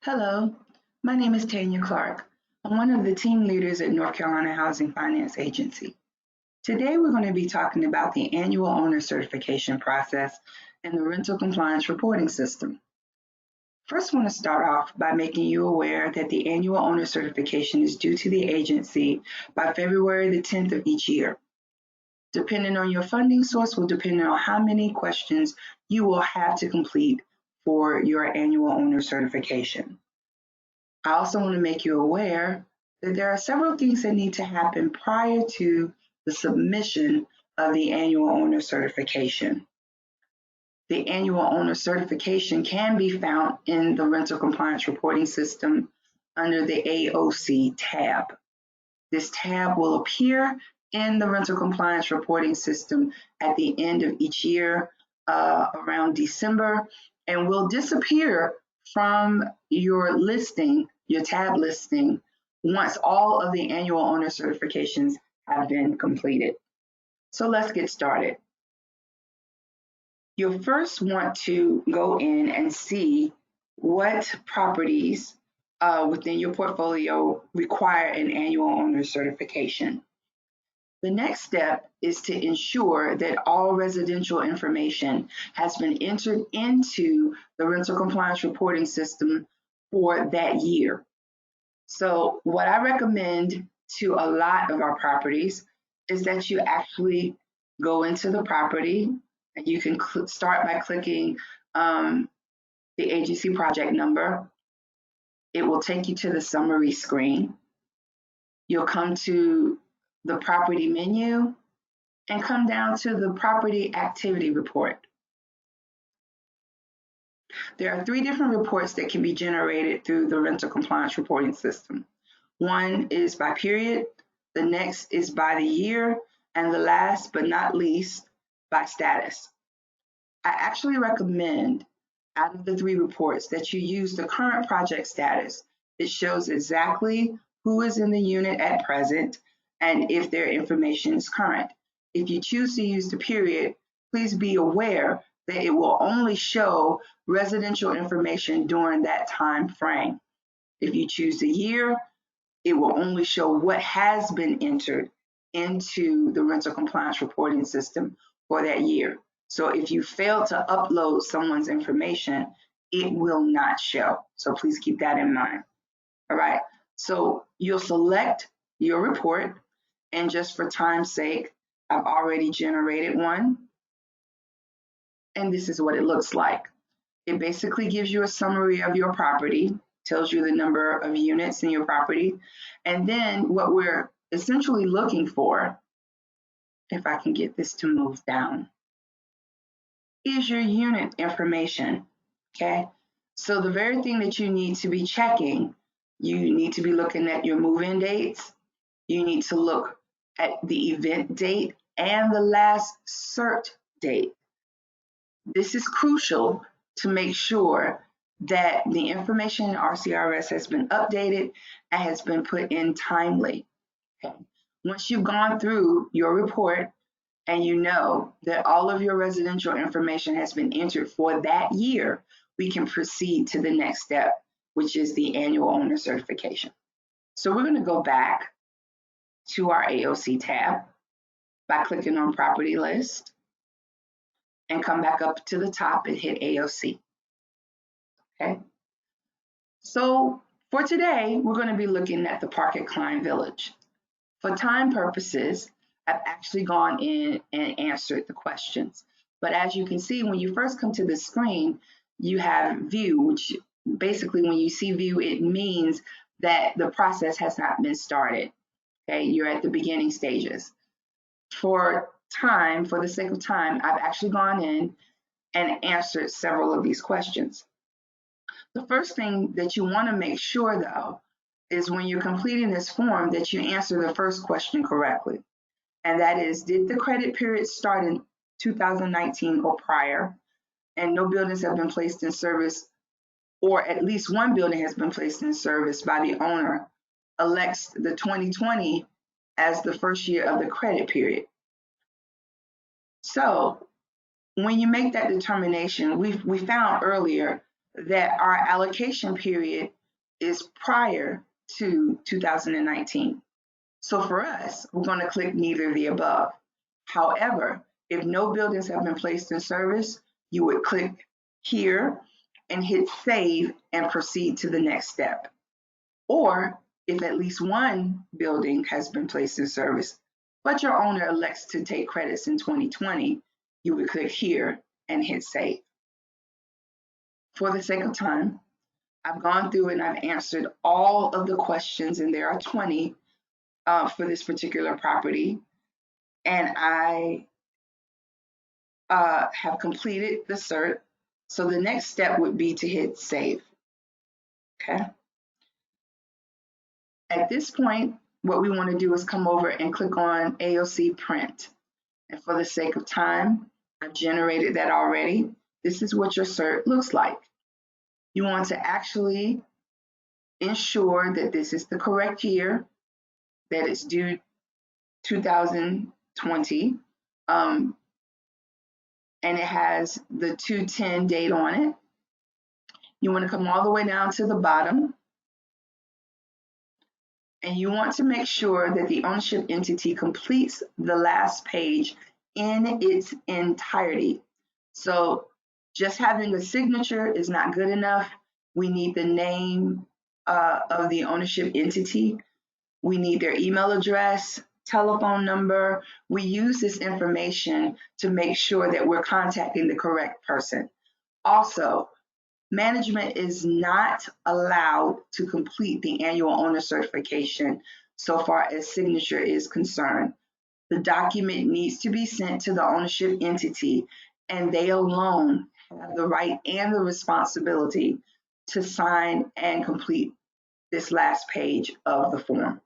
Hello, my name is Tanya Clark. I'm one of the team leaders at North Carolina Housing Finance Agency. Today we're going to be talking about the annual owner certification process and the rental compliance reporting system. First, I want to start off by making you aware that the annual owner certification is due to the agency by February the 10th of each year. Depending on your funding source will depend on how many questions you will have to complete for your annual owner certification. I also want to make you aware that there are several things that need to happen prior to the submission of the annual owner certification. The annual owner certification can be found in the rental compliance reporting system under the AOC tab. This tab will appear in the rental compliance reporting system at the end of each year around December and will disappear from your listing, your tab listing, once all of the annual owner certifications have been completed. So let's get started. You'll first want to go in and see what properties within your portfolio require an annual owner certification. The next step is to ensure that all residential information has been entered into the rental compliance reporting system for that year. So what I recommend to a lot of our properties is that you actually go into the property and you can start by clicking the agency project number. It will take you to the summary screen. You'll come to the property menu and come down to the property activity report. There are 3 different reports that can be generated through the rental compliance reporting system. One is by period, the next is by the year, and the last but not least, by status. I actually recommend out of the 3 reports that you use the current project status. It shows exactly who is in the unit at present and if their information is current. If you choose to use the period, please be aware that it will only show residential information during that time frame. If you choose the year, it will only show what has been entered into the rental compliance reporting system for that year. So if you fail to upload someone's information, it will not show. So please keep that in mind. All right. So you'll select your report, and just for time's sake, I've already generated one. And this is what it looks like. It basically gives you a summary of your property, tells you the number of units in your property. And then what we're essentially looking for, if I can get this to move down, is your unit information, okay? So the very thing that you need to be checking, you need to be looking at your move-in dates. You need to look at the event date and the last cert date. This is crucial to make sure that the information in RCRS has been updated and has been put in timely. Okay. Once you've gone through your report and you know that all of your residential information has been entered for that year, we can proceed to the next step, which is the annual owner certification. So we're going to go back to our AOC tab by clicking on property list and come back up to the top and hit AOC. Okay. So for today, we're going to be looking at the Park at Klein Village. For time purposes, I've actually gone in and answered the questions. But as you can see, when you first come to the screen, you have view, which basically when you see view, it means that the process has not been started. Okay, you're at the beginning stages. For time, for the sake of time, I've actually gone in and answered several of these questions. The first thing that you want to make sure, though, is when you're completing this form that you answer the first question correctly. And that is, did the credit period start in 2019 or prior? And no buildings have been placed in service, or at least one building has been placed in service by the owner, elects the 2020 as the first year of the credit period. So when you make that determination, we found earlier that our allocation period is prior to 2019. So for us, we're going to click neither of the above. However, if no buildings have been placed in service, you would click here and hit save and proceed to the next step. Or if at least one building has been placed in service, but your owner elects to take credits in 2020, you would click here and hit save. For the sake of time, I've gone through and I've answered all of the questions, and there are 20 for this particular property. And I have completed the cert. So the next step would be to hit save. Okay. At this point, what we want to do is come over and click on AOC print. And for the sake of time, I've generated that already. This is what your cert looks like. You want to actually ensure that this is the correct year, that it's due 2020, and it has the 2/10 date on it. You want to come all the way down to the bottom, and you want to make sure that the ownership entity completes the last page in its entirety. So just having a signature is not good enough. We need the name of the ownership entity. We need their email address, telephone number. We use this information to make sure that we're contacting the correct person. Also, management is not allowed to complete the annual owner certification so far as signature is concerned. The document needs to be sent to the ownership entity, and they alone have the right and the responsibility to sign and complete this last page of the form.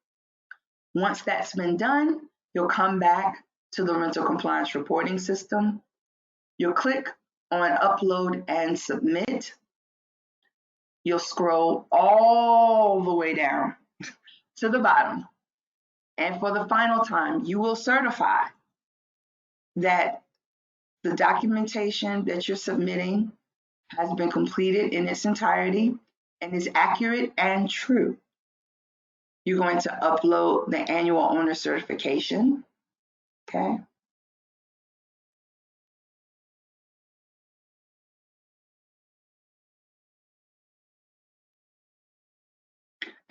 Once that's been done, you'll come back to the rental compliance reporting system. You'll click on upload and submit. You'll scroll all the way down to the bottom. And for the final time, you will certify that the documentation that you're submitting has been completed in its entirety and is accurate and true. You're going to upload the annual owner certification, okay?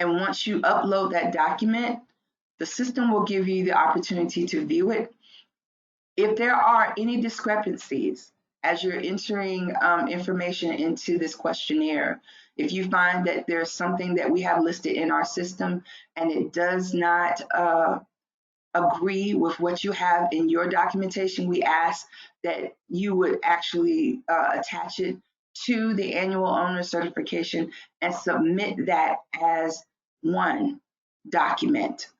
And once you upload that document, the system will give you the opportunity to view it. If there are any discrepancies as you're entering information into this questionnaire, if you find that there's something that we have listed in our system and it does not agree with what you have in your documentation, we ask that you would actually attach it to the annual owner certification and submit that as one document,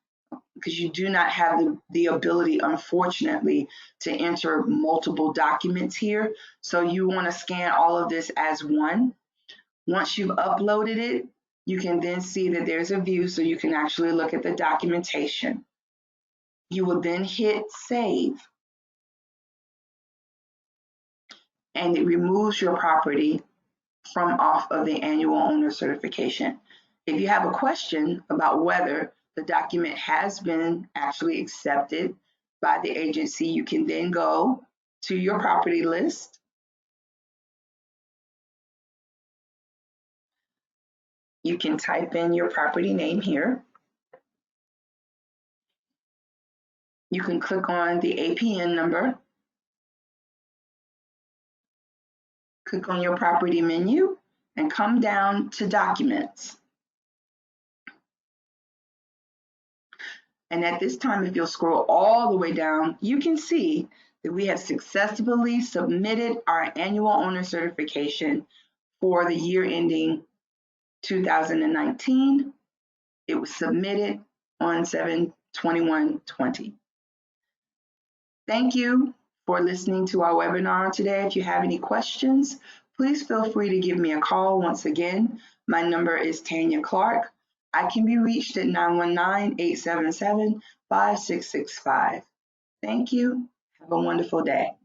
because you do not have the ability, unfortunately, to enter multiple documents here. So you want to scan all of this as one. Once you've uploaded it, you can then see that there's a view, so you can actually look at the documentation. You will then hit save, and it removes your property from off of the annual owner certification. If you have a question about whether the document has been actually accepted by the agency, you can then go to your property list. You can type in your property name here. You can click on the APN number. Click on your property menu and come down to documents. And at this time, if you'll scroll all the way down, you can see that we have successfully submitted our annual owner certification for the year ending 2019. It was submitted on 7/21/20. Thank you for listening to our webinar today. If you have any questions, please feel free to give me a call. Once again, my number is Tanya Clark. I can be reached at 919-877-5665. Thank you. Have a wonderful day.